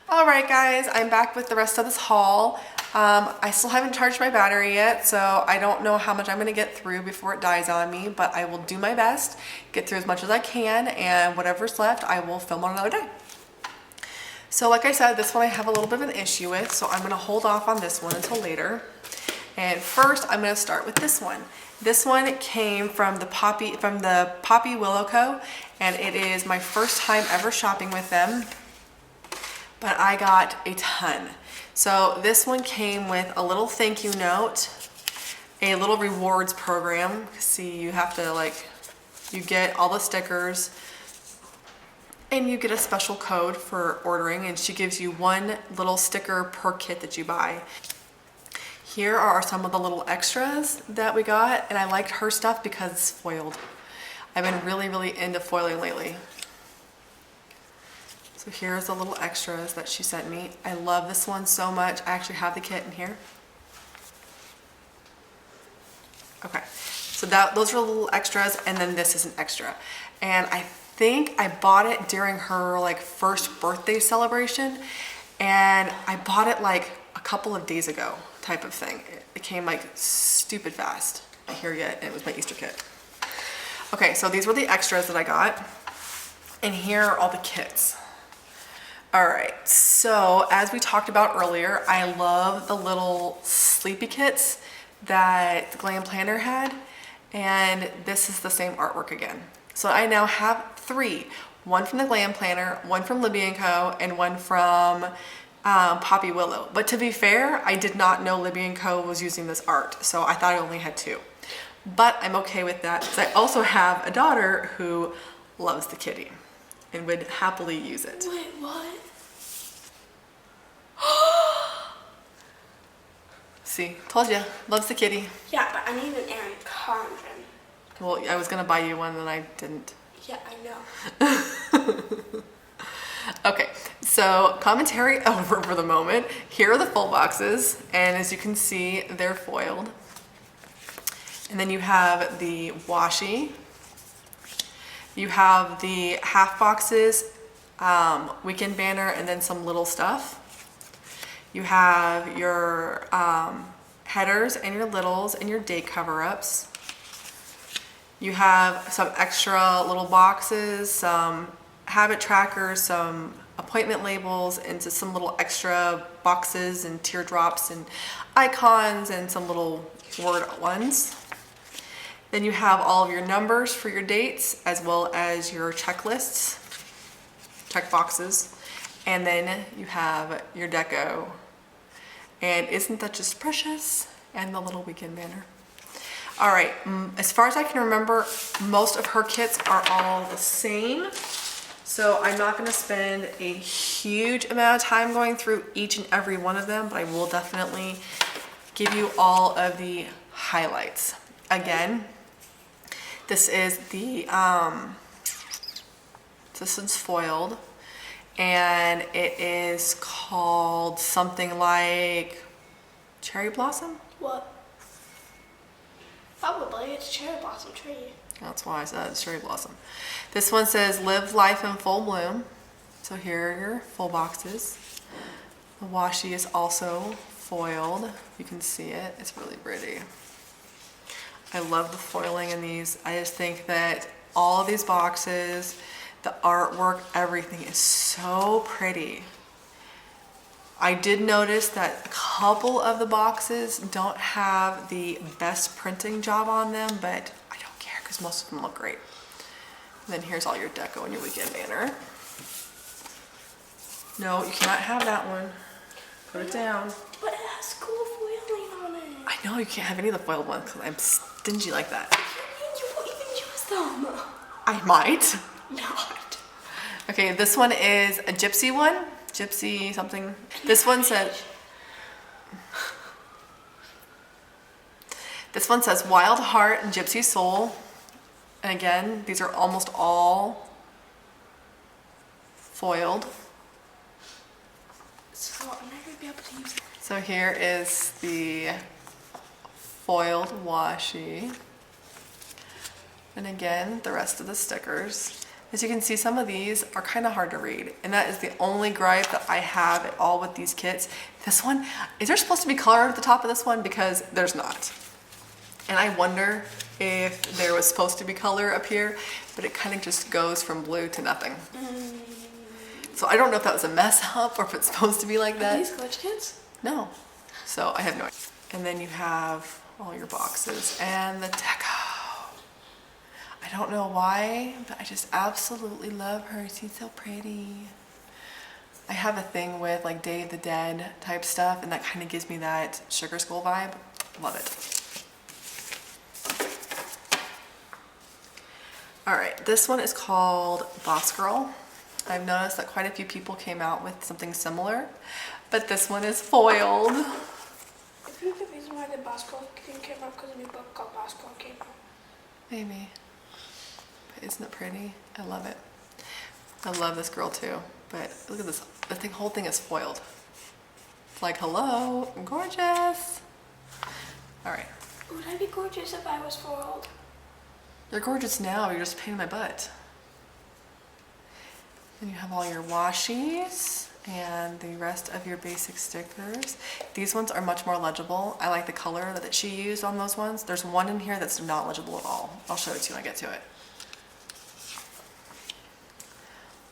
Alright guys, I'm back with the rest of this haul. I still haven't charged my battery yet, so I don't know how much I'm going to get through before it dies on me, but I will do my best, get through as much as I can, and whatever's left I will film on another day. So like I said, this one I have a little bit of an issue with, so I'm going to hold off on this one until later. And first I'm going to start with this one. This one came from the Poppy Willow Co, and it is my first time ever shopping with them. But I got a ton. So this one came with a little thank you note, a little rewards program. See, you have to you get all the stickers and you get a special code for ordering, and she gives you one little sticker per kit that you buy. Here are some of the little extras that we got, and I liked her stuff because it's foiled. I've been really into foiling lately. So here's the little extras that she sent me. I love this one so much. I actually have the kit in here. Okay, so those are the little extras, and then this is an extra. And I think I bought it during her first birthday celebration, and I bought it a couple of days ago type of thing. It came stupid fast. Here yet, and it was my Easter kit. Okay, so these were the extras that I got, and here are all the kits. Alright, so as we talked about earlier, I love the little sleepy kits that the Glam Planner had, and this is the same artwork again. So I now have three. One from the Glam Planner, one from Libby & Co, and one from Poppy Willow. But to be fair, I did not know Libby & Co was using this art, so I thought I only had two. But I'm okay with that because I also have a daughter who loves the kitty and would happily use it. Wait, what? See, told you, loves the kitty. Yeah, but I need an Erin Condren. Well, I was gonna buy you one and I didn't. Yeah, I know. Okay, so commentary over for the moment. Here are the full boxes, and as you can see, they're foiled. And then you have the washi. You have the half boxes, weekend banner, and then some little stuff. You have your headers and your littles and your date cover-ups. You have some extra little boxes, some habit trackers, some appointment labels, and just some little extra boxes and teardrops and icons and some little word ones. Then you have all of your numbers for your dates, as well as your checklists, check boxes, and then you have your deco. And isn't that just precious? And the little weekend banner. All right, as far as I can remember, most of her kits are all the same. So I'm not gonna spend a huge amount of time going through each and every one of them, but I will definitely give you all of the highlights. Again, this is this is foiled, and it is called something like Cherry Blossom? What? Probably, it's Cherry Blossom Tree. That's why I said it's Cherry Blossom. This one says Live Life in Full Bloom. So here are your full boxes. The washi is also foiled. You can see it, it's really pretty. I love the foiling in these. I just think that all of these boxes, the artwork, everything is so pretty. I did notice that a couple of the boxes don't have the best printing job on them, but I don't care because most of them look great. And then here's all your deco and your weekend banner. No, you cannot have that one. Put it down. But it has cool foiling on it. I know you can't have any of the foiled ones because I'm stingy like that. You won't even use them. I might. Not. Okay, this one is a gypsy one. Gypsy something. This one says Wild Heart and Gypsy Soul. And again, these are almost all foiled. So I'm not gonna be able to use it. So here is the foiled washi. And again, the rest of the stickers. As you can see, some of these are kind of hard to read, and that is the only gripe that I have at all with these kits. This one, is there supposed to be color at the top of this one? Because there's not. And I wonder if there was supposed to be color up here, but it kind of just goes from blue to nothing. So I don't know if that was a mess up or if it's supposed to be like Are that. these glitch kits? No. So I have no idea. And then you have all your boxes and the deco. I don't know why, but I just absolutely love her. She's so pretty. I have a thing with like Day of the Dead type stuff, and that kind of gives me that Sugar Skull vibe. Love it. All right, this one is called Boss Girl. I've noticed that quite a few people came out with something similar, but this one is foiled. I think the reason why the Boss Girl thing came out because a new book called Boss Girl came out. Maybe. But isn't it pretty? I love it. I love this girl too, but look at this. The whole thing is foiled. It's like, hello, I'm gorgeous. All right. Would I be gorgeous if I was foiled? You're gorgeous now, you're just a pain in my butt. Then you have all your washies and the rest of your basic stickers. These ones are much more legible. I like the color that she used on those ones. There's one in here that's not legible at all. I'll show it to you when I get to it.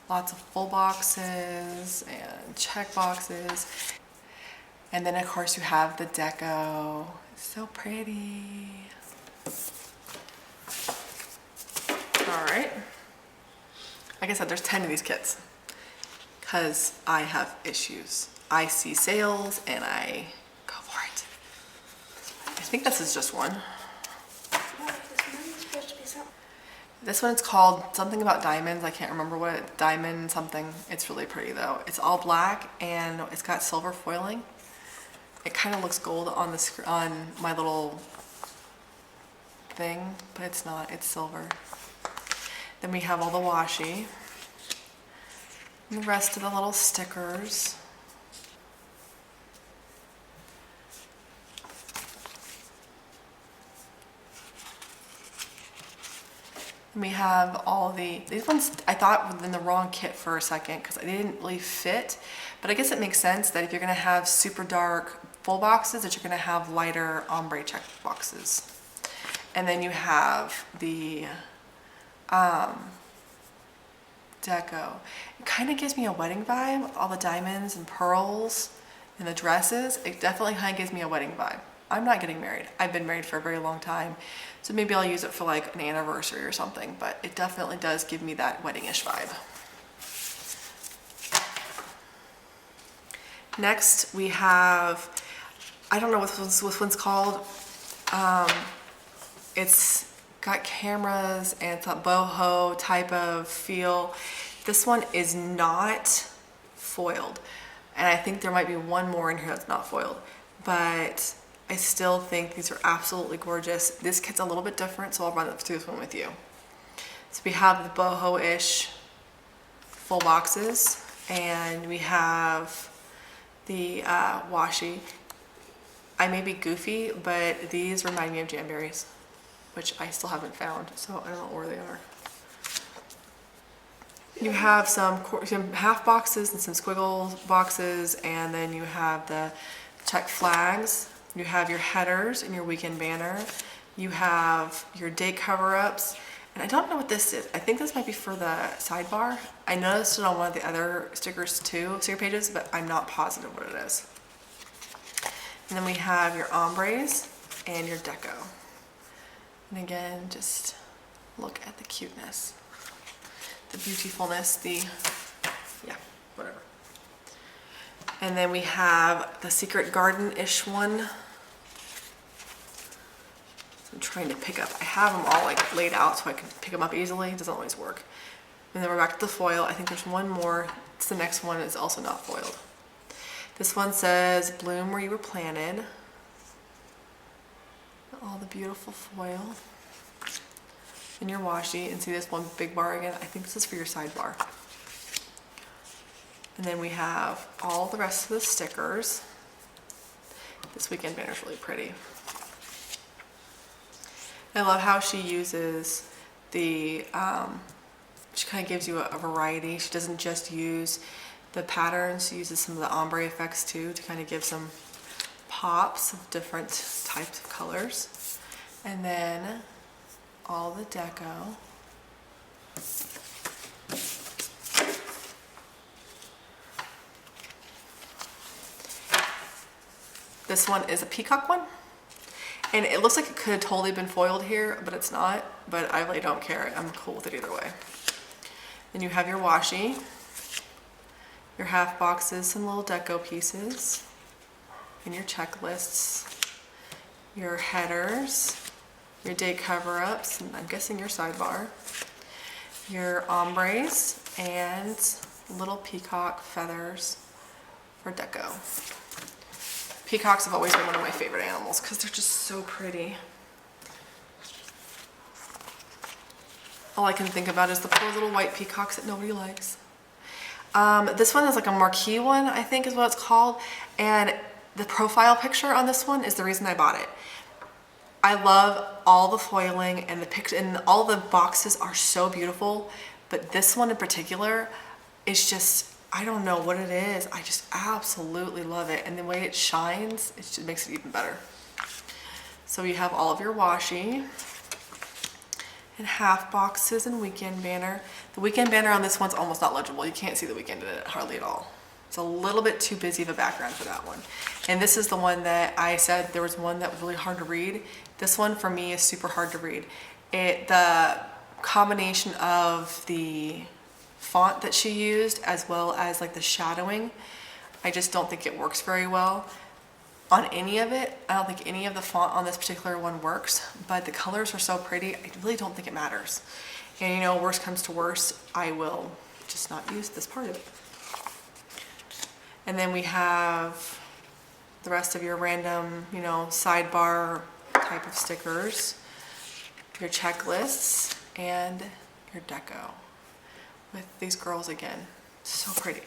Lots of full boxes and check boxes. And then of course you have the deco. It's so pretty. All right. Like I said, there's 10 of these kits because I have issues. I see sales and I go for it. I think this is just one. No, this one is supposed to be something. This one is called something about diamonds. I can't remember what diamond something. It's really pretty though. It's all black and it's got silver foiling. It kind of looks gold on the on my little thing, but it's not. It's silver. Then we have all the washi and the rest of the little stickers. And we have all these ones I thought were in the wrong kit for a second because they didn't really fit, but I guess it makes sense that if you're gonna have super dark full boxes that you're gonna have lighter ombre check boxes. And then you have the deco. It kind of gives me a wedding vibe, all the diamonds and pearls and the dresses. It definitely kind of gives me a wedding vibe. I'm not getting married. I've been married for a very long time, so maybe I'll use it for like an anniversary or something, but it definitely does give me that wedding-ish vibe. Next we have, I don't know what this one's called. It's got cameras and it's a boho type of feel. This one is not foiled, and I think there might be one more in here that's not foiled, but I still think these are absolutely gorgeous. This kit's a little bit different, so I'll run through this one with you. So we have the boho-ish full boxes, and we have the washi. I may be goofy, but these remind me of Jamberries, which I still haven't found, so I don't know where they are. You have some half boxes and some squiggle boxes, and then you have the check flags. You have your headers and your weekend banner. You have your date cover-ups, and I don't know what this is. I think this might be for the sidebar. I noticed it on one of the other stickers too, sticker pages, but I'm not positive what it is. And then we have your ombres and your deco. And again, just look at the cuteness, the beautifulness, yeah, whatever. And then we have the Secret Garden-ish one. So I'm trying to pick up, I have them all like laid out so I can pick them up easily. It doesn't always work. And then we're back to the foil. I think there's one more. It's the next one is also not foiled. This one says, bloom where you were planted. All the beautiful foil. And your washi, and see this one big bar again? I think this is for your sidebar. And then we have all the rest of the stickers. This weekend banner is really pretty. I love how she uses the She kind of gives you a variety. She doesn't just use the patterns, she uses some of the ombre effects too to kind of give some pops of different types of colors. And then all the deco. This one is a peacock one. And it looks like it could have totally been foiled here, but it's not. But I really don't care. I'm cool with it either way. Then you have your washi, your half boxes, some little deco pieces, and your checklists, your headers, your day cover-ups, and I'm guessing your sidebar, your ombres, and little peacock feathers for deco. Peacocks have always been one of my favorite animals because they're just so pretty. All I can think about is the poor little white peacocks that nobody likes. This one is like a marquee one, I think is what it's called. And the profile picture on this one is the reason I bought it. I love all the foiling and the picture, and all the boxes are so beautiful. But this one in particular is just, I don't know what it is. I just absolutely love it. And the way it shines, it just makes it even better. So you have all of your washi and half boxes and weekend banner. The weekend banner on this one's almost not legible. You can't see the weekend in it hardly at all. It's a little bit too busy of a background for that one. And this is the one that I said there was one that was really hard to read. This one for me is super hard to read. The combination of the font that she used as well as like the shadowing, I just don't think it works very well on any of it. I don't think any of the font on this particular one works, but the colors are so pretty, I really don't think it matters. And you know, worst comes to worst, I will just not use this part of it. And then we have the rest of your random, you know, sidebar type of stickers, your checklists, and your deco with these girls again. So pretty.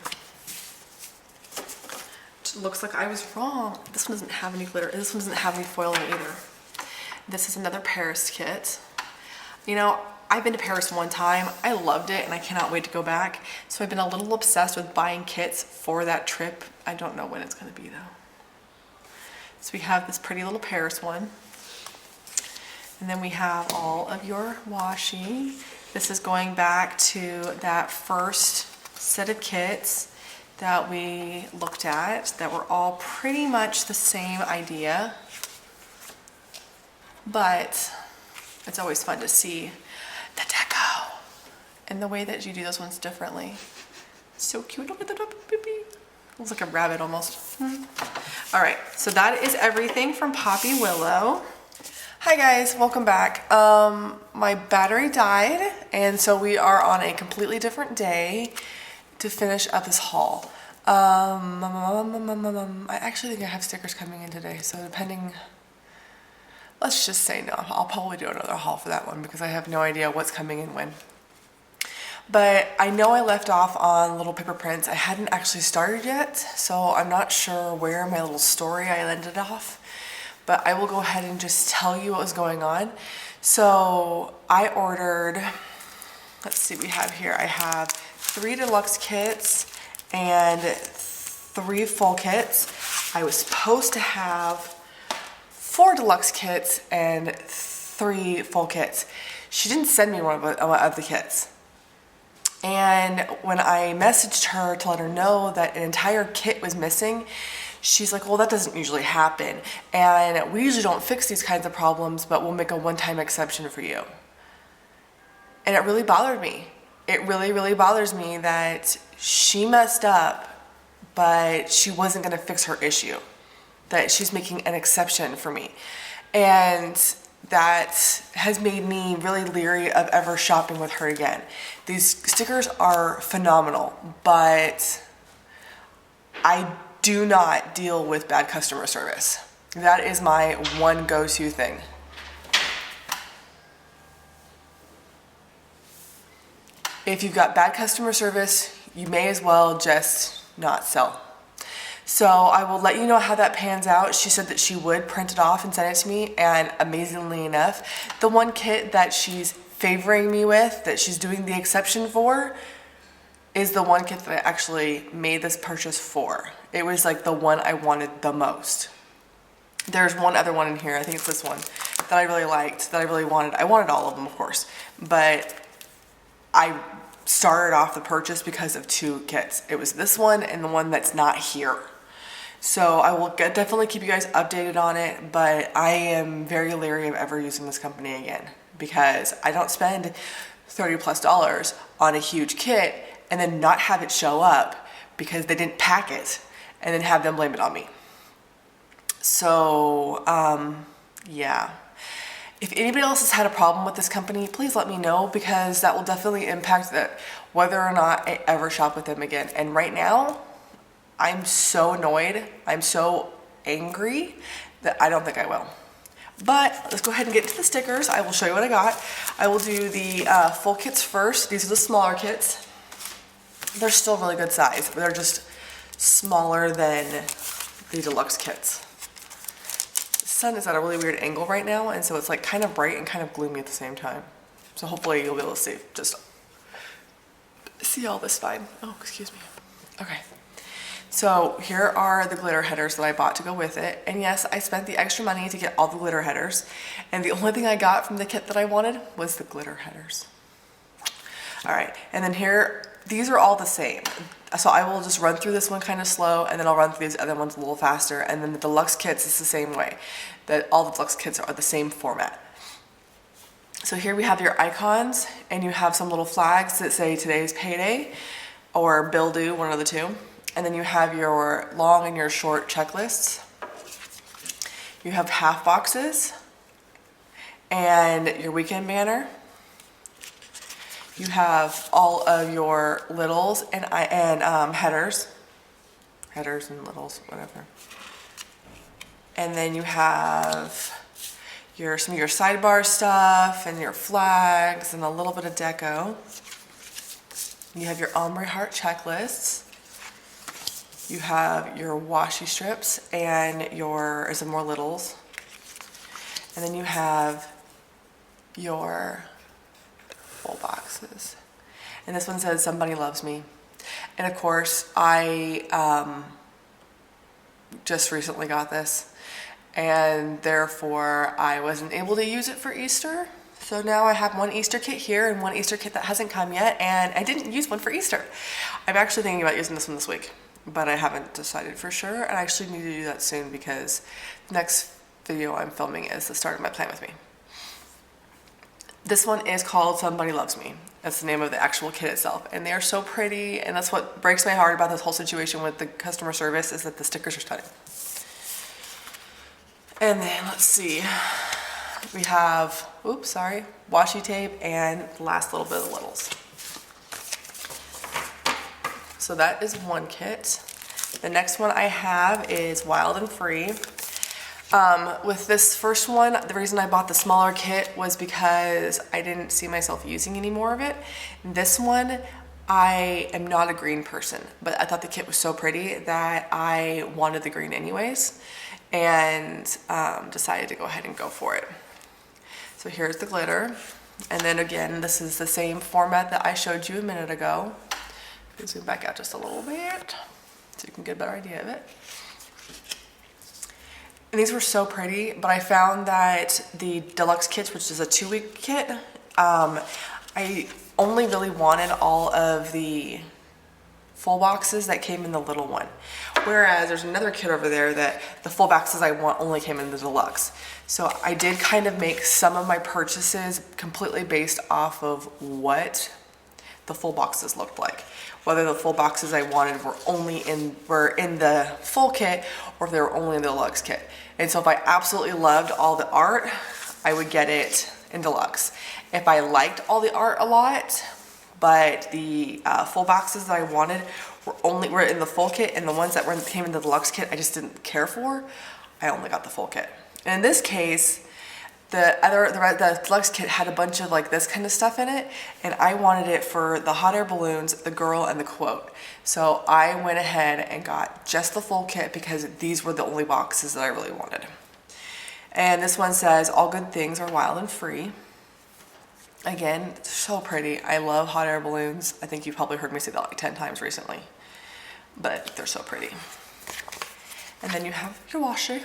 It looks like I was wrong. This one doesn't have any glitter. This one doesn't have any foiling either. This is another Paris kit. You know, I've been to Paris one time. I loved it and I cannot wait to go back. So I've been a little obsessed with buying kits for that trip. I don't know when it's gonna be though. So we have this pretty little Paris one. And then we have all of your washi. This is going back to that first set of kits that we looked at that were all pretty much the same idea. But it's always fun to see the deco and the way that you do those ones differently. It's so cute. Look at the baby. Looks like a rabbit almost. All right, so that is everything from Poppy Willow. Hi guys, welcome back. My battery died, and so we are on a completely different day to finish up this haul. I actually think I have stickers coming in today, so depending, let's just say no. I'll probably do another haul for that one because I have no idea what's coming in when. But I know I left off on Little Paper Prints. I hadn't actually started yet, so I'm not sure where my little story I ended off. But I will go ahead and just tell you what was going on. So I ordered, let's see what we have here. I have 3 deluxe kits and 3 full kits. I was supposed to have 4 deluxe kits and 3 full kits. She didn't send me one of the kits. And when I messaged her to let her know that an entire kit was missing, she's like, well, that doesn't usually happen. And we usually don't fix these kinds of problems, but we'll make a one-time exception for you. And it really bothered me. It really, really bothers me that she messed up, but she wasn't gonna fix her issue. That she's making an exception for me. And that has made me really leery of ever shopping with her again. These stickers are phenomenal, but I do not deal with bad customer service. That is my one go-to thing. If you've got bad customer service, you may as well just not sell. So I will let you know how that pans out. She said that she would print it off and send it to me, and amazingly enough, the one kit that she's favoring me with, that she's doing the exception for, is the one kit that I actually made this purchase for. It was like the one I wanted the most. There's one other one in here, I think it's this one, that I really liked, that I really wanted. I wanted all of them, of course, but I started off the purchase because of two kits. It was this one and the one that's not here. So I will definitely keep you guys updated on it, but I am very leery of ever using this company again because I don't spend $30+ on a huge kit and then not have it show up because they didn't pack it and then have them blame it on me. So, yeah. If anybody else has had a problem with this company, please let me know because that will definitely impact whether or not I ever shop with them again. And right now, I'm so annoyed, I'm so angry that I don't think I will. But let's go ahead and get into the stickers. I will show you what I got. I will do the full kits first. These are the smaller kits. They're still really good size, but they're just smaller than the deluxe kits. The sun is at a really weird angle right now, and so it's like kind of bright and kind of gloomy at the same time. So hopefully you'll be able to see all this fine. Oh, excuse me. Okay. So here are the glitter headers that I bought to go with it. And yes, I spent the extra money to get all the glitter headers. And the only thing I got from the kit that I wanted was the glitter headers. All right, and then here, these are all the same. So I will just run through this one kind of slow, and then I'll run through these other ones a little faster. And then the deluxe kits is the same way. That all the deluxe kits are the same format. So here we have your icons, and you have some little flags that say today's payday or bill due, one of the two. And then you have your long and your short checklists. You have half boxes and your weekend banner. You have all of your littles and headers and littles, whatever. And then you have some of your sidebar stuff and your flags and a little bit of deco. You have your ombre heart checklists. You have your washi strips and some more littles. And then you have your full boxes. And this one says somebody loves me. And of course, I just recently got this, and therefore I wasn't able to use it for Easter. So now I have one Easter kit here and one Easter kit that hasn't come yet, and I didn't use one for Easter. I'm actually thinking about using this one this week, but I haven't decided for sure, and I actually need to do that soon because the next video I'm filming is the start of my plan with me. This one is called Somebody Loves Me. That's the name of the actual kit itself, and they are so pretty, and that's what breaks my heart about this whole situation with the customer service is that the stickers are stunning. And then let's see, we have, washi tape and the last little bit of littles. So that is one kit. The next one I have is Wild and Free. With this first one, the reason I bought the smaller kit was because I didn't see myself using any more of it. This one, I am not a green person, but I thought the kit was so pretty that I wanted the green anyways, and decided to go ahead and go for it. So here's the glitter, and then again, this is the same format that I showed you a minute ago. Zoom back out just a little bit so you can get a better idea of it. And these were so pretty, but I found that the deluxe kits, which is a 2-week kit, I only really wanted all of the full boxes that came in the little one. Whereas there's another kit over there that the full boxes I want only came in the deluxe. So I did kind of make some of my purchases completely based off of what the full boxes looked like. Whether the full boxes I wanted were in the full kit or if they were only in the deluxe kit. And so if I absolutely loved all the art, I would get it in deluxe. If I liked all the art a lot, but the full boxes that I wanted were in the full kit, and the ones that came in the deluxe kit I just didn't care for, I only got the full kit. And in this case, the deluxe kit had a bunch of like this kind of stuff in it, and I wanted it for the hot air balloons, the girl, and the quote. So I went ahead and got just the full kit because these were the only boxes that I really wanted. And this one says, all good things are wild and free. Again, so pretty. I love hot air balloons. I think you've probably heard me say that like 10 times recently, but they're so pretty. And then you have your washi.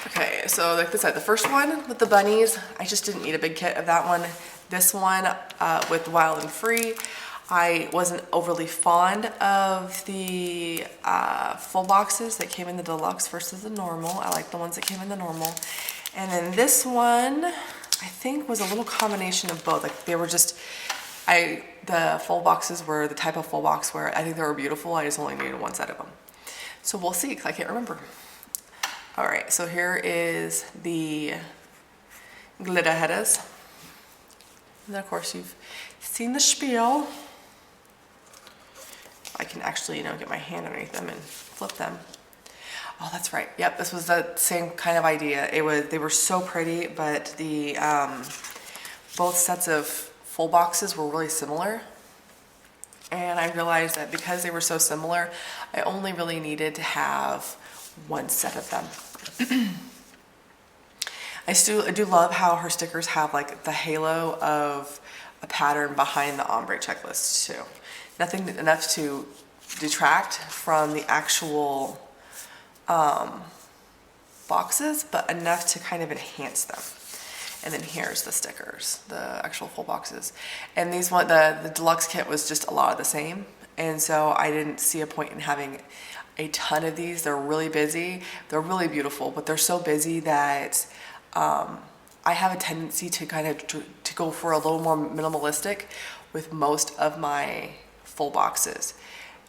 Okay, so like I said, the first one with the bunnies, I just didn't need a big kit of that one. This one with Wild and Free, I wasn't overly fond of the full boxes that came in the deluxe versus the normal. I like the ones that came in the normal. And then this one, I think was a little combination of both. Like they were just, the full boxes were the type of full box where I think they were beautiful. I just only needed one set of them. So we'll see, 'cause I can't remember. All right, so here is the glitter headers. And then of course you've seen the spiel. I can actually, get my hand underneath them and flip them. Oh, that's right. Yep, this was the same kind of idea. They were so pretty, but the both sets of full boxes were really similar. And I realized that because they were so similar, I only really needed to have one set of them. I do love how her stickers have like the halo of a pattern behind the ombre checklist too. Nothing enough to detract from the actual boxes, but enough to kind of enhance them. And then here's the stickers, the actual full boxes. And these the deluxe kit was just a lot of the same. And so I didn't see a point in having a ton of these. They're really busy. They're really beautiful, but they're so busy that I have a tendency to kind of to go for a little more minimalistic with most of my full boxes.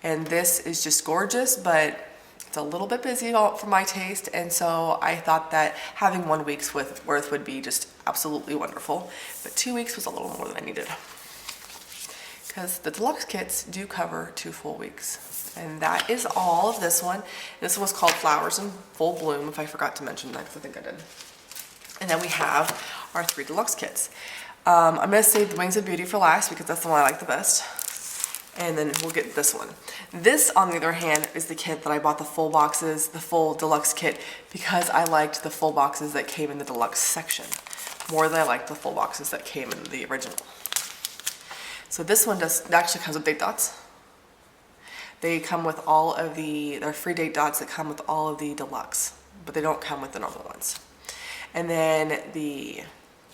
And this is just gorgeous, but it's a little bit busy for my taste. And so I thought that having 1 week's worth would be just absolutely wonderful. But 2 weeks was a little more than I needed, because the deluxe kits do cover 2 full weeks. And that is all of this one. This was called Flowers in Full Bloom, if I forgot to mention that, because I think I did. And then we have our 3 deluxe kits. I'm going to save the Wings of Beauty for last because that's the one I like the best. And then we'll get this one. This, on the other hand, is the kit that I bought the full boxes, the full deluxe kit, because I liked the full boxes that came in the deluxe section more than I liked the full boxes that came in the original. So this one actually comes with date dots. They come with all of they're free date dots that come with all of the deluxe, but they don't come with the normal ones. And then the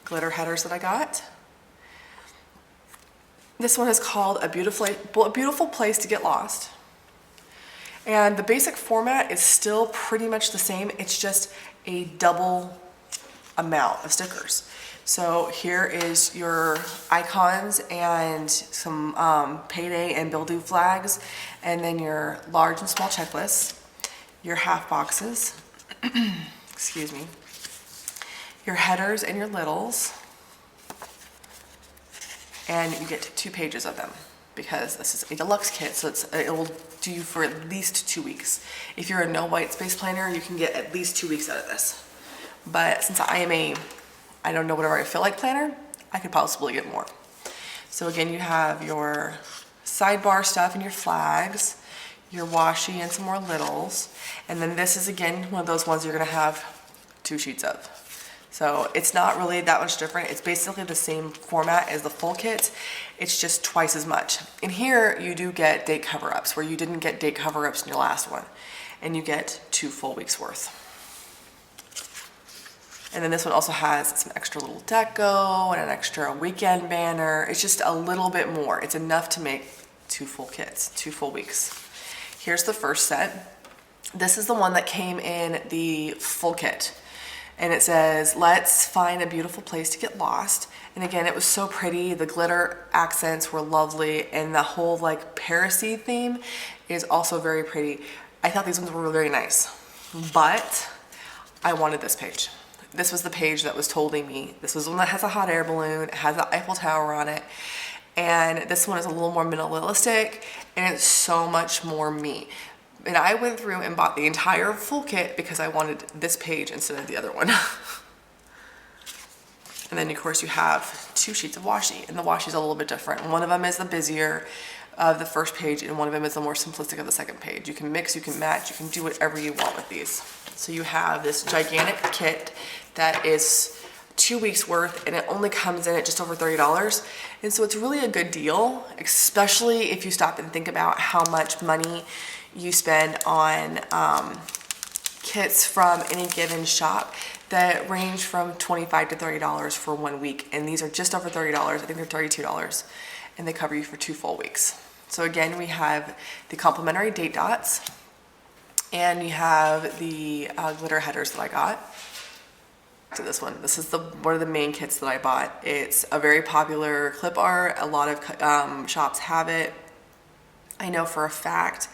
glitter headers that I got. This one is called A Beautiful Place to Get Lost. And the basic format is still pretty much the same. It's just a double amount of stickers. So here is your icons and some payday and bill due flags, and then your large and small checklists, your half boxes, excuse me, your headers and your littles, and you get 2 pages of them because this is a deluxe kit, so it will do you for at least 2 weeks. If you're a no white space planner, you can get at least 2 weeks out of this. But since I am I don't know whatever I feel like planner, I could possibly get more. So again, you have your sidebar stuff and your flags, your washi and some more littles. And then this is again one of those ones you're gonna have 2 sheets of. So it's not really that much different. It's basically the same format as the full kit. It's just twice as much. In here, you do get date cover-ups where you didn't get date cover-ups in your last one. And you get 2 full weeks worth. And then this one also has some extra little deco and an extra weekend banner. It's just a little bit more. It's enough to make 2 full kits, 2 full weeks. Here's the first set. This is the one that came in the full kit. And it says, let's find a beautiful place to get lost. And again, it was so pretty. The glitter accents were lovely. And the whole like Paris-y theme is also very pretty. I thought these ones were very nice. But I wanted this page. This was the page that was telling me, this was one that has a hot air balloon, it has the Eiffel Tower on it, and this one is a little more minimalistic, and it's so much more me. And I went through and bought the entire full kit because I wanted this page instead of the other one. And then of course you have 2 sheets of washi, and the washi is a little bit different. One of them is the busier of the first page, and one of them is the more simplistic of the second page. You can mix, you can match, you can do whatever you want with these. So you have this gigantic kit that is 2 weeks worth, and it only comes in at just over $30. And so it's really a good deal, especially if you stop and think about how much money you spend on kits from any given shop that range from $25 to $30 for 1 week. And these are just over $30. I think they're $32, and they cover you for 2 full weeks. So again, we have the complimentary date dots, and you have the glitter headers that I got. So this is one of the main kits that I bought. It's a very popular clip art. A lot of shops have it. I know for a fact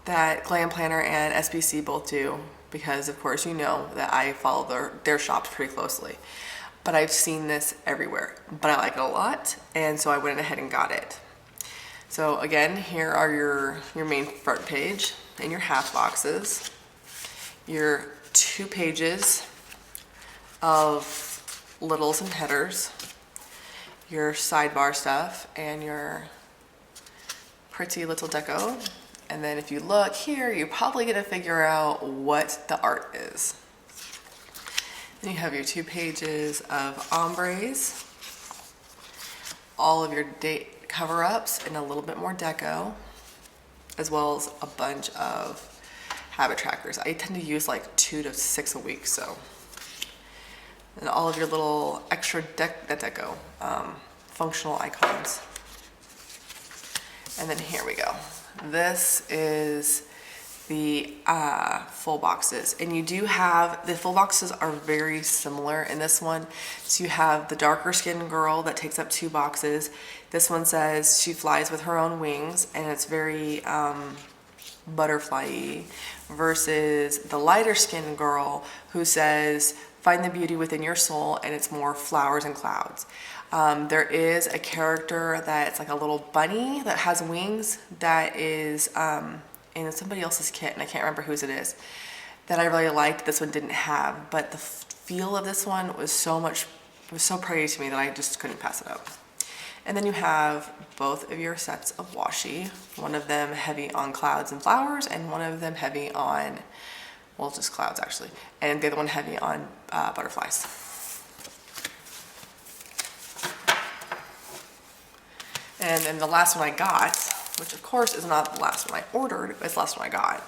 that Glam Planner and SBC both do, because of course you know that I follow their shops pretty closely. But I've seen this everywhere, but I like it a lot, and so I went ahead and got it. So again, here are your main front page and your half boxes, your 2 pages of littles and headers, your sidebar stuff, and your pretty little deco. And then if you look here, you're probably gonna figure out what the art is. Then you have your 2 pages of ombres, all of your date cover-ups, and a little bit more deco, as well as a bunch of habit trackers. I tend to use like 2 to 6 a week, so. And all of your little extra deco, functional icons. And then here we go. This is the full boxes, and you do have, the full boxes are very similar in this one. So you have the darker skinned girl that takes up 2 boxes. This one says she flies with her own wings, and it's very butterfly-y, versus the lighter skinned girl who says find the beauty within your soul, and it's more flowers and clouds. There is a character that's like a little bunny that has wings that is in somebody else's kit, and I can't remember whose it is, that I really liked. This one didn't have, but the feel of this one was so pretty to me that I just couldn't pass it up. And then you have both of your sets of washi, one of them heavy on clouds and flowers, and one of them heavy on, well, just clouds actually, and the other one heavy on butterflies. And then the last one I got, which of course is not the last one I ordered, but it's the last one I got.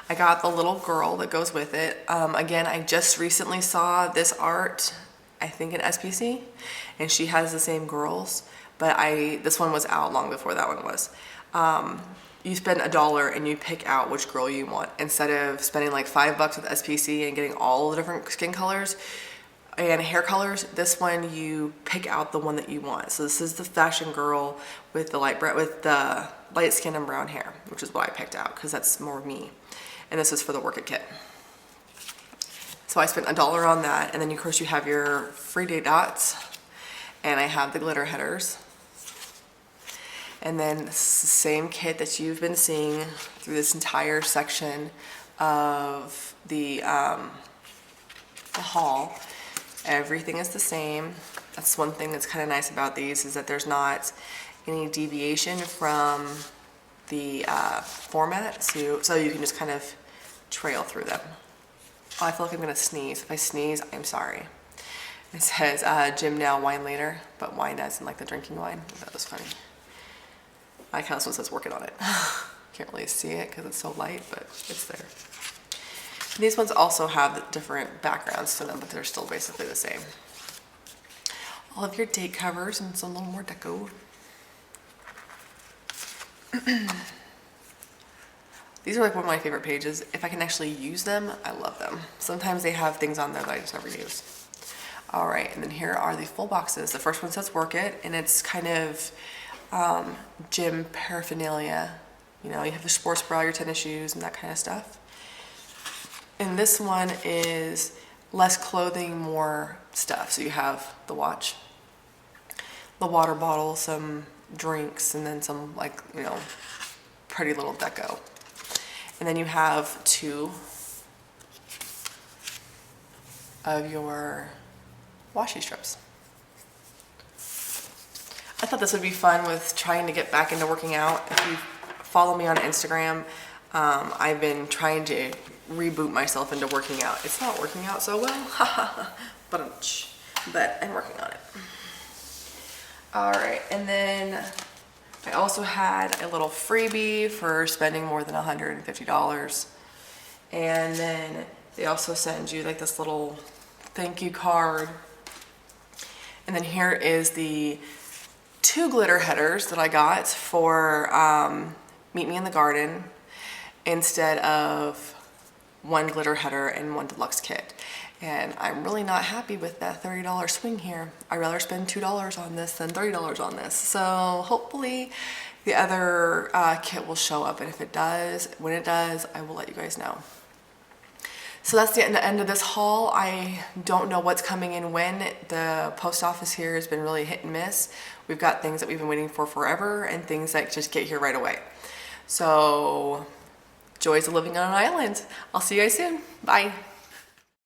I got the little girl that goes with it. Again, I just recently saw this art, I think in SPC, and she has the same girls, but this one was out long before that one was. You spend $1 and you pick out which girl you want. Instead of spending like $5 with SPC and getting all the different skin colors and hair colors, this one you pick out the one that you want. So this is the fashion girl with the light skin and brown hair, which is what I picked out because that's more me. And this is for the Work It kit. So I spent $1 on that, and then of course you have your free date dots, and I have the glitter headers. And then it's the same kit that you've been seeing through this entire section of the haul. Everything is the same. That's one thing that's kind of nice about these, is that there's not any deviation from the format, so you can just kind of trail through them. Oh, I feel like I'm gonna sneeze. If I sneeze, I'm sorry. It says gym now, wine later, but wine as in like the drinking wine. That was funny. I like how this one says working on it. Can't really see it because it's so light, but it's there. These ones also have different backgrounds to them, but they're still basically the same. All of your date covers and some little more deco. These are like one of my favorite pages. If I can actually use them, I love them. Sometimes they have things on there that I just never use. All right, and then here are the full boxes. The first one says Work It, and it's kind of gym paraphernalia. You know, you have your sports bra, your tennis shoes, and that kind of stuff. And this one is less clothing, more stuff. So you have the watch, the water bottle, some drinks, and then some like, you know, pretty little deco. And then you have 2 of your washi strips. I thought this would be fun with trying to get back into working out. If you follow me on Instagram, I've been trying to reboot myself into working out. It's not working out so well, but I'm working on it. All right, and then I also had a little freebie for spending more than $150. And then they also send you like this little thank you card. And then here is the 2 glitter headers that I got for Meet Me in the Garden instead of 1 glitter header and 1 deluxe kit. And I'm really not happy with that $30 swing here. I'd rather spend $2 on this than $30 on this. So hopefully the other kit will show up, and if it does, when it does, I will let you guys know. So that's the end of this haul. I don't know what's coming in when. The post office here has been really hit and miss. We've got things that we've been waiting for forever and things that just get here right away. So, joys of living on an island. I'll see you guys soon. Bye.